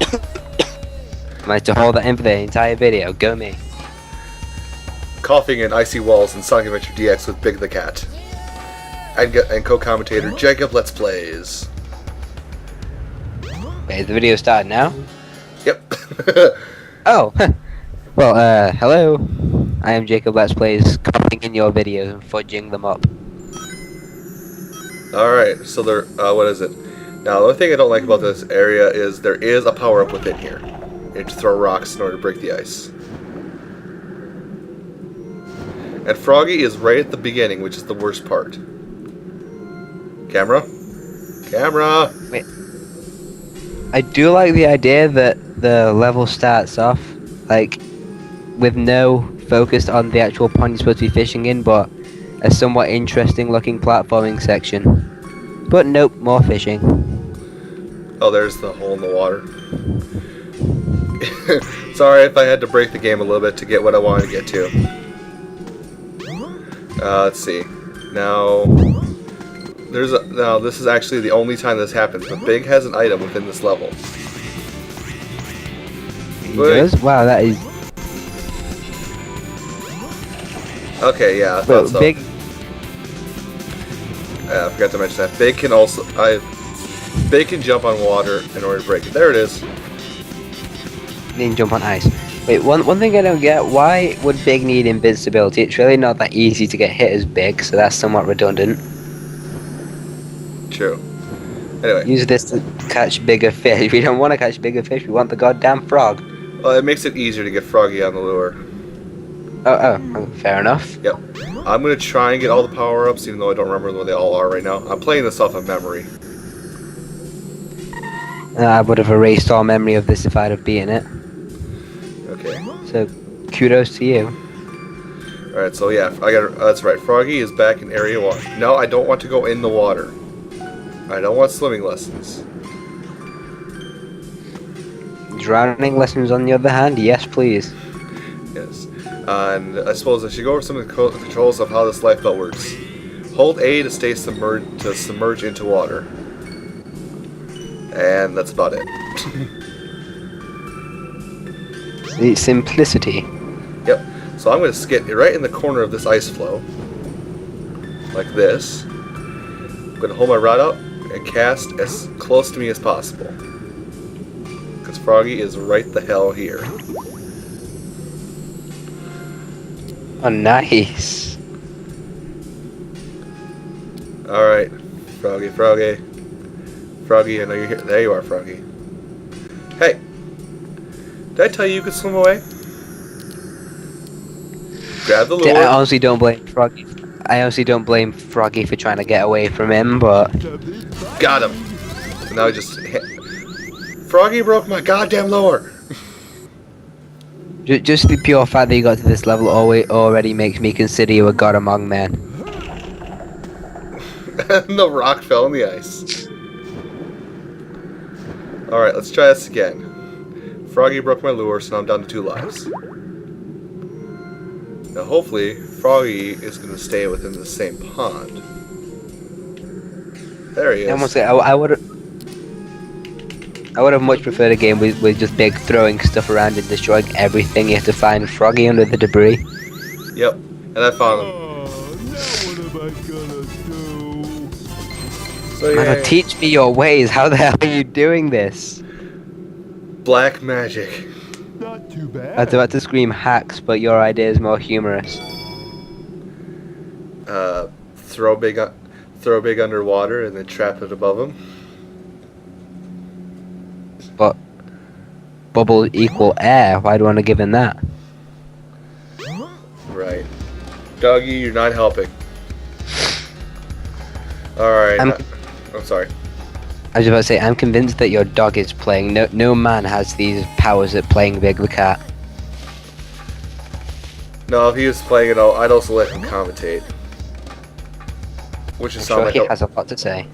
Am I to hold that in for the entire video? Go me. Coughing in Icy Walls and Sonic Adventure DX with Big the Cat. And co-commentator Jacob Let's Plays. Okay, the video started now? Yep. Oh! Well, hello. I am Jacob Let's Plays, commenting in your videos and fudging them up. Alright, so there, what is it? Now, the only thing I don't like about this area is there is a power-up within here. You have to throw rocks in order to break the ice. And Froggy is right at the beginning, which is the worst part. Camera? Camera! Wait. I do like the idea that the level starts off, like, with no focus on the actual pond you're supposed to be fishing in, but a somewhat interesting looking platforming section. But nope, more fishing. Oh, there's the hole in the water. Sorry if I had to break the game a little bit to get what I wanted to get to. Let's see. Now, now this is actually the only time this happens, but Big has an item within this level. He does? Wow, that is... Okay, yeah, I thought Well, so. Big... I forgot to mention that. Big can also... Big can jump on water in order to break it. There it is. Need jump on ice. Wait, one thing I don't get, why would Big need invincibility? It's really not that easy to get hit as Big, so that's somewhat redundant. True. Anyway. Use this to catch bigger fish. We don't want to catch bigger fish, we want the goddamn frog. Well, it makes it easier to get Froggy on the lure. Oh, fair enough. Yep. I'm going to try and get all the power-ups, even though I don't remember where they all are right now. I'm playing this off of memory. I would have erased all memory of this if I'd have beaten it. Okay. So, kudos to you. Alright, so yeah, that's right. Froggy is back in Area 1. No, I don't want to go in the water. I don't want swimming lessons. Drowning lessons on the other hand, yes please. Yes. And I suppose I should go over some of the controls of how this lifebelt works. Hold A to stay submerge into water. And that's about it. The simplicity. Yep. So I'm going to skip right in the corner of this ice flow. Like this. I'm going to hold my rod out and cast as close to me as possible. Because Froggy is right the hell here. Oh, nice. Alright. Froggy, Froggy. Froggy, I know you're here. There you are, Froggy. Hey! Did I tell you could swim away? Grab the lure. I honestly don't blame Froggy. I honestly don't blame Froggy for trying to get away from him, but... Got him! And now I just hit. Froggy broke my goddamn lure! Just the pure fact that you got to this level already makes me consider you a god among men. And the rock fell in the ice. Alright, let's try this again. Froggy broke my lure, so now I'm down to 2 lives. Now hopefully, Froggy is going to stay within the same pond. There he is. I would have much preferred a game with just Big throwing stuff around and destroying everything. You have to find Froggy under the debris. Yep, and I found him. So Man, teach me your ways. How the hell are you doing this? Black magic. Not too bad. I was about to scream hacks, but your idea is more humorous. Throw big underwater and then trap it above him. But bubble equal air. Why do I want to give him that? Right. Doggy, you're not helping. Alright. I'm sorry. I was about to say, I'm convinced that your dog is playing. No man has these powers at playing Big the Cat. No, if he was playing it all, I'd also let him commentate. Which is I'm sure he has a lot to say.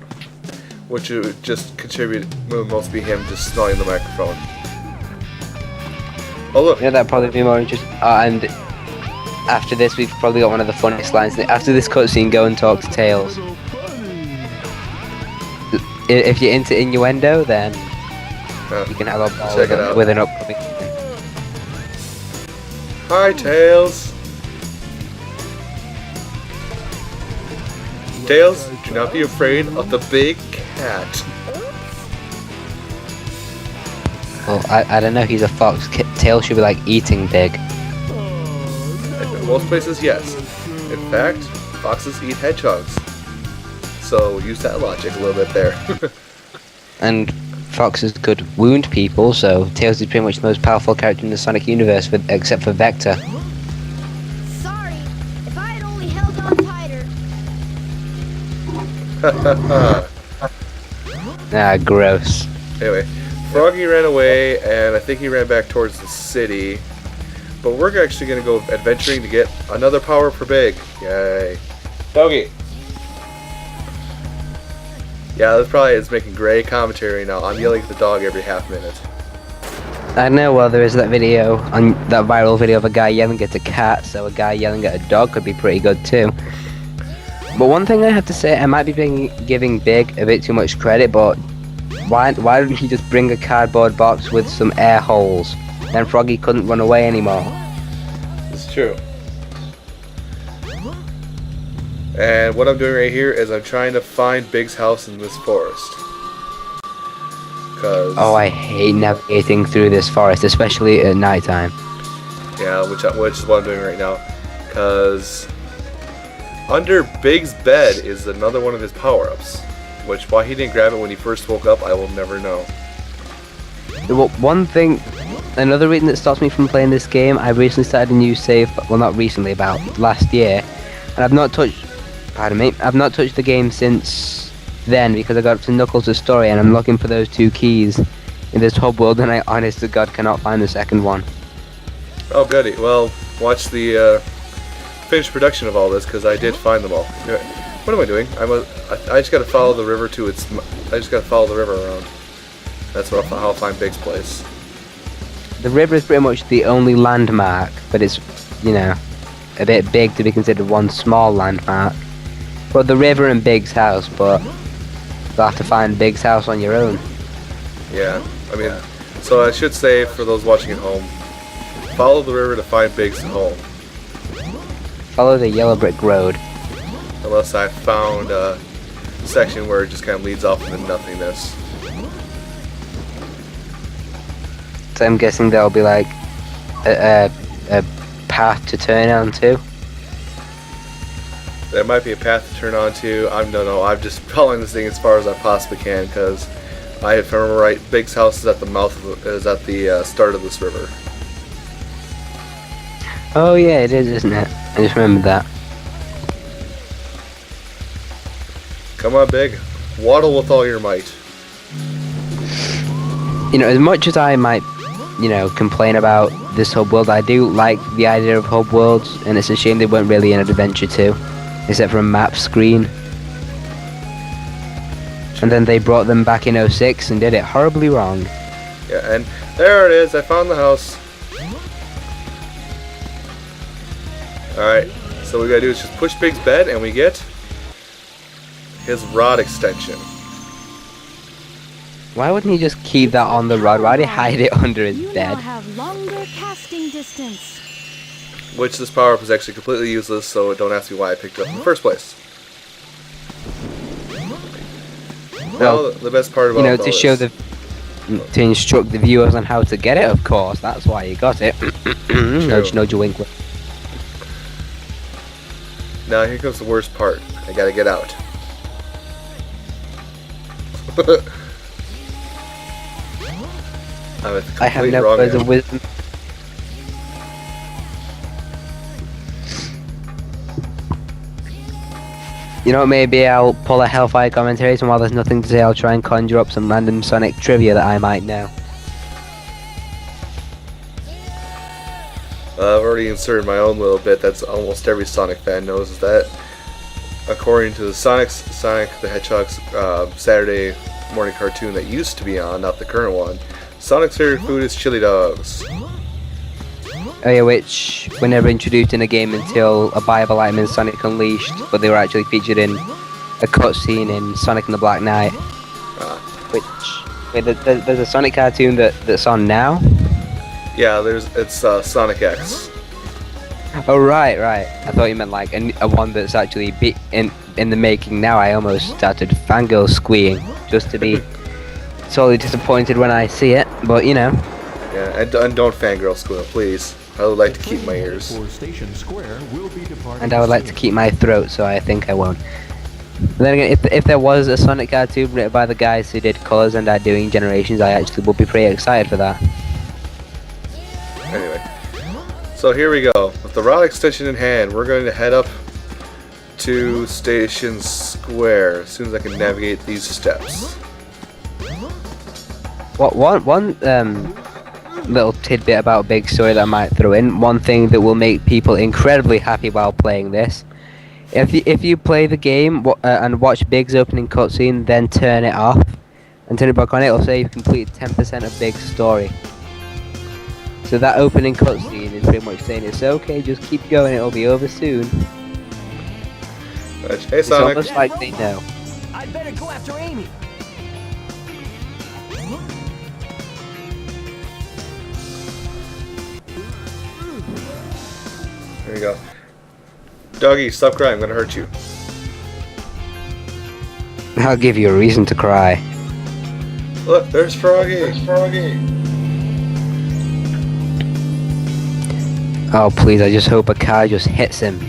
Which would just contribute, would mostly be him just smelling the microphone. Oh look! Yeah, that'd probably be more interesting. And after this, we've probably got one of the funniest lines. After this cutscene, go and talk to Tails. If you're into innuendo, then You can have a ball check it out. with an upcoming. Hi, Tails. Tails, do not be afraid of the big cat. Well, I don't know. He's a fox. Tail should be like eating big. In most places, yes. In fact, foxes eat hedgehogs. So use that logic a little bit there. And foxes could wound people, so Tails is pretty much the most powerful character in the Sonic universe, except for Vector. Sorry, if I had only held on tighter. Ah, gross. Anyway, Froggy ran away, and I think he ran back towards the city. But we're actually going to go adventuring to get another power for Big. Yay. Doggy. Yeah, this probably is making great commentary now. I'm yelling at the dog every half minute. I know, well, there is that video, on that viral video of a guy yelling at a cat, so a guy yelling at a dog could be pretty good too. But one thing I have to say, I might be giving Big a bit too much credit, but why didn't he just bring a cardboard box with some air holes? Then Froggy couldn't run away anymore. It's true. And what I'm doing right here is I'm trying to find Big's house in this forest. Oh, I hate navigating through this forest, especially at nighttime. Yeah, which is what I'm doing right now. Because under Big's bed is another one of his power-ups. Which, why he didn't grab it when he first woke up, I will never know. Well, another reason that stops me from playing this game, I recently started a new save, well not recently, about last year, and I've not touched the game since then because I got up to Knuckles' story and I'm looking for those two keys in this hub world and I honest to God cannot find the second one. Oh goody, well watch the finished production of all this because I did find them all. What am I doing? I just gotta follow the river to its, I just gotta follow the river around. That's how I'll find Big's place. The river is pretty much the only landmark, but it's, you know, a bit big to be considered one small landmark. But the river and Big's house, but you'll have to find Big's house on your own. Yeah, I mean, so I should say for those watching at home, follow the river to find Big's home. Follow the yellow brick road. Unless I found a section where it just kind of leads off into nothingness. So I'm guessing there'll be like a path to turn onto. There might be a path to turn onto. I don't know. I'm just following this thing as far as I possibly can because if I remember right, Big's house is at the mouth of the start of this river. Oh yeah, it is, isn't it? I just remembered that. Come on, Big. Waddle with all your might. You know, as much as I might, you know, complain about this hub world, I do like the idea of hub worlds, and it's a shame they weren't really in Adventure 2, except for a map screen. And then they brought them back in 06 and did it horribly wrong. Yeah, and there it is. I found the house. Alright, so what we gotta do is just push Big's bed and we get his rod extension. Why wouldn't he just keep that on the rod? Why'd he hide it under his You bed? now have longer casting distance. Which this power-up is actually completely useless, so don't ask me why I picked it up in the first place. Well, Now, the best part about You know, all to show this- to instruct the viewers on how to get it, of course. That's why you got it. Nudge, nudge, wink, wink. Now here comes the worst part. I gotta get out. I'm at the I have complete no wrong words end. of wisdom. You know, maybe I'll pull a Hellfire commentaries, and while there's nothing to say, I'll try and conjure up some random Sonic trivia that I might know. I've already inserted my own little bit that's almost every Sonic fan knows, is that according to the Sonic the Hedgehog's Saturday morning cartoon that used to be on, not the current one, Sonic's favorite food is chili dogs. Oh yeah, which were never introduced in a game until a Bible item in Sonic Unleashed, but they were actually featured in a cutscene in Sonic and the Black Knight. Which, Wait, there's a Sonic cartoon that's on now? Yeah, it's Sonic X. Oh, right. I thought you meant like a one that's actually in the making now. I almost started fangirl squeeing just to be totally disappointed when I see it, but you know. Yeah, and don't fangirl squeal, please. I would like to keep my ears. And I would like to keep my throat, so I think I won't. But then again, if there was a Sonic cartoon written by the guys who did Colors and are doing Generations, I actually would be pretty excited for that. Anyway, so here we go. With the route extension in hand, we're going to head up to Station Square as soon as I can navigate these steps. One little tidbit about Big Story that I might throw in. One thing that will make people incredibly happy while playing this. If you play the game and watch Big's opening cutscene, then turn it off and turn it back on, it'll say you've completed 10% of Big's story. So that opening cutscene is pretty much saying it's okay, just keep going, it'll be over soon. Hey, It's Sonic. almost like they know. I better go after Amy. There you go. Doggy, stop crying, I'm gonna hurt you. I'll give you a reason to cry. Look, there's Froggy. Oh please, I just hope a car just hits him.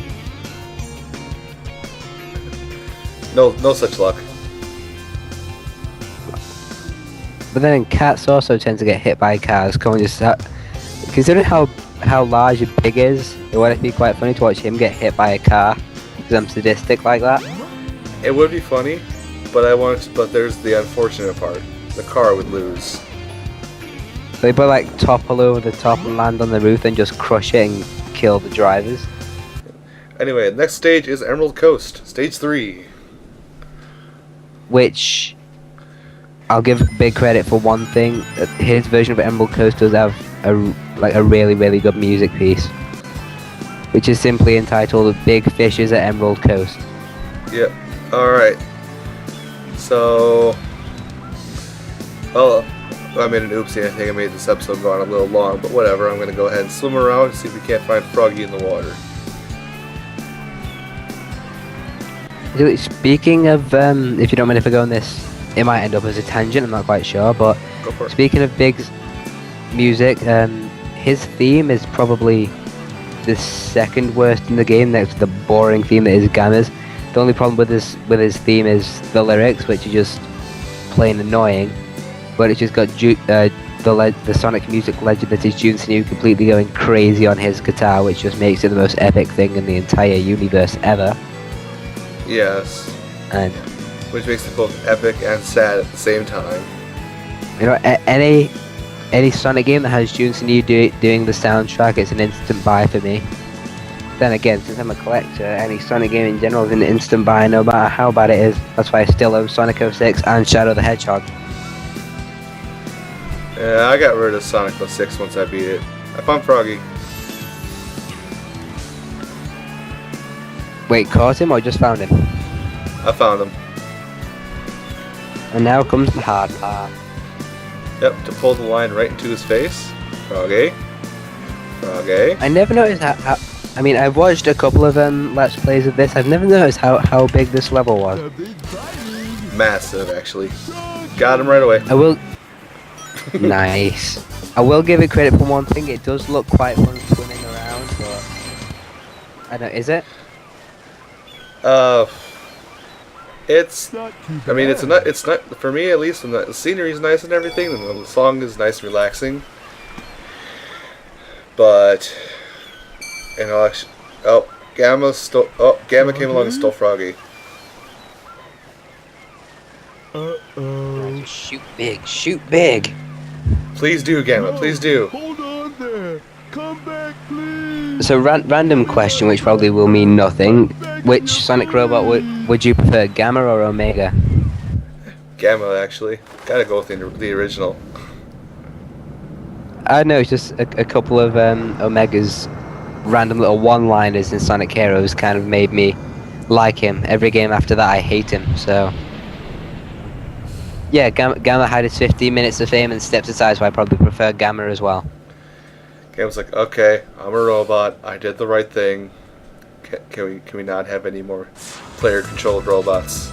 No such luck. But then cats also tend to get hit by cars. Considering how large and big is, it would be quite funny to watch him get hit by a car. Because I'm sadistic like that. It would be funny, but but there's the unfortunate part. The car would lose. They would like topple over the top and land on the roof and just crush it and kill the drivers. Anyway, the next stage is Emerald Coast, stage 3. Which I'll give big credit for one thing. His version of Emerald Coast does have a really, really good music piece, which is simply entitled Big Fishes at Emerald Coast. Yep. Alright. So... well, I made an oopsie. I think I made this episode go on a little long, but whatever. I'm going to go ahead and swim around and see if we can't find Froggy in the water. Speaking of, if you don't mind if I go on this, it might end up as a tangent, I'm not quite sure, but Go for it. speaking of Big's music, his theme is probably the second worst in the game next to the boring theme that is Gamma's. The only problem with his theme is the lyrics, which are just plain annoying, but it's just got the Sonic music legend that is Jun Senu completely going crazy on his guitar, which just makes it the most epic thing in the entire universe ever. Yes. And Which makes it both epic and sad at the same time. you know, any Sonic game that has Jun Senu doing the soundtrack, it's an instant buy for me. Then again, since I'm a collector, any Sonic game in general is an instant buy, no matter how bad it is. That's why I still own Sonic 06 and Shadow the Hedgehog. Yeah, I got rid of Sonic 06 once I beat it. I found Froggy. Wait, caught him or just found him? I found him. And now comes the hard part. Yep, to pull the line right into his face. Froggy. Froggy. I never noticed how I mean, I've watched a couple of Let's Plays of this. I've never noticed how big this level was. Massive, actually. Got him right away. I will... Nice. I will give it credit for one thing. It does look quite fun swimming around, but... I don't... Is it? It's... I mean, it's not... For me, at least, and the scenery is nice and everything, and the song is nice and relaxing. But... And I'll actually... Oh, Gamma came along and stole Froggy. Uh-oh. Shoot big. Shoot big. Please do, Gamma. Please do. Hold on there. Come back, please. So, random question, which probably will mean nothing. Which Sonic robot would you prefer, Gamma or Omega? Gamma, actually. Gotta go with the original. I know, it's just a couple of Omega's random little one-liners in Sonic Heroes kind of made me like him. Every game after that, I hate him, so... Yeah, Gamma had his 15 minutes of fame and steps aside, so I probably prefer Gamma as well. Game's like, okay, I'm a robot. I did the right thing. Can we not have any more player-controlled robots?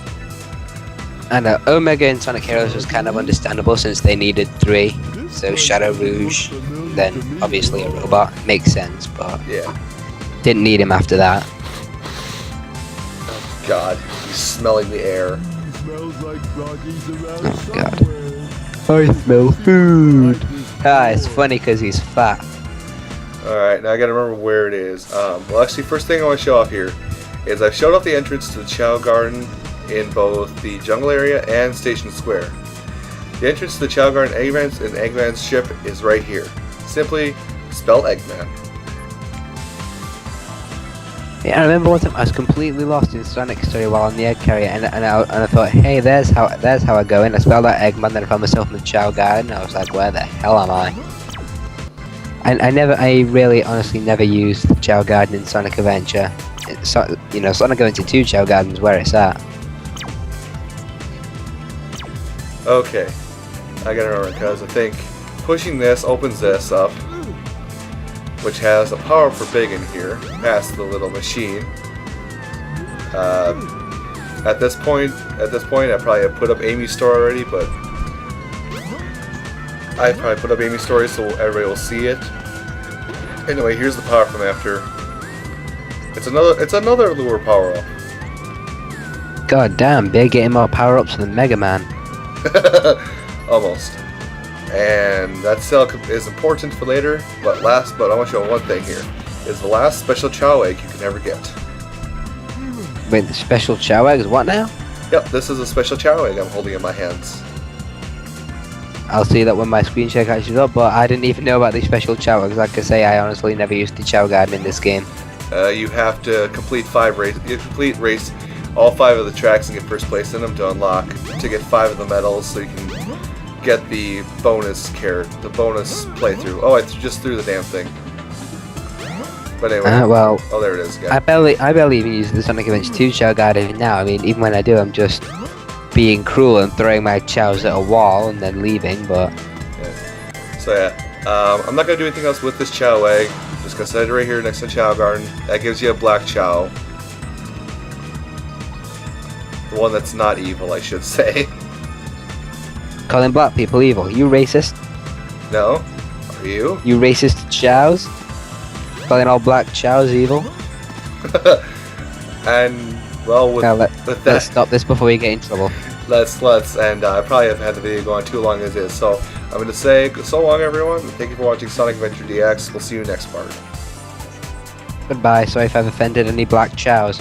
And Omega in Sonic Heroes was kind of understandable since they needed 3. So Shadow Rouge, then obviously a robot. Makes sense, but Yeah. didn't need him after that. Oh God, he's smelling the air. Smells like froggies around Oh, God. somewhere. I smell food. Ah, it's funny because he's fat. Alright, now I gotta remember where it is. Well, actually, first thing I want to show off here is I've showed off the entrance to the Chow Garden in both the jungle area and Station Square. The entrance to the Chow Garden and Eggman's ship is right here. Simply spell Eggman. Yeah, I remember one time I was completely lost in Sonic Story while on the egg carrier, and I thought, hey, there's how I go in. I spelled out Eggman, then I found myself in the Chow Garden. I was like, where the hell am I? And I really, honestly, never used the Chow Garden in Sonic Adventure. Sonic Adventure 2 Chow Garden is where it's at. Okay, I gotta remember because I think pushing this opens this up, which has a power for big in here, past the little machine. At this point, I probably have put up Amy's store already, but I probably put up Amy's story so everybody will see it. Anyway, here's the power from after. It's another lure power up. God damn, Big getting more power-ups than Mega Man. Almost. And that cell is important for later, but I want to show one thing here. Is the last special Chow Egg you can ever get. Wait, the special Chow Eggs, what now? Yep, this is a special Chow Egg I'm holding in my hands. I'll see that when my screen share catches up, but I didn't even know about these special Chow Eggs. Like I say, I honestly never used the Chow Garden in this game. You have to complete 5 races. You race all 5 of the tracks and get first place in them to unlock, to get 5 of the medals so you can get the bonus playthrough. Oh, I just threw the damn thing. But anyway, well, oh, there it is again. I barely even use the Sonic Adventure 2 Chow Garden now. I mean, even when I do, I'm just being cruel and throwing my chows at a wall and then leaving, but... Yeah. So yeah, I'm not going to do anything else with this Chow Egg. Just going to set it right here next to the Chow Garden. That gives you a black Chow. The one that's not evil, I should say. Calling black people evil. You racist? No? Are you? You racist chows? Calling all black chows evil? And, well, with, Now with let's that... stop this before we get in trouble. Let's, and I probably have had the video going too long as it is, so I'm going to say so long everyone, and thank you for watching Sonic Adventure DX. We'll see you next part. Goodbye, sorry if I've offended any black chows.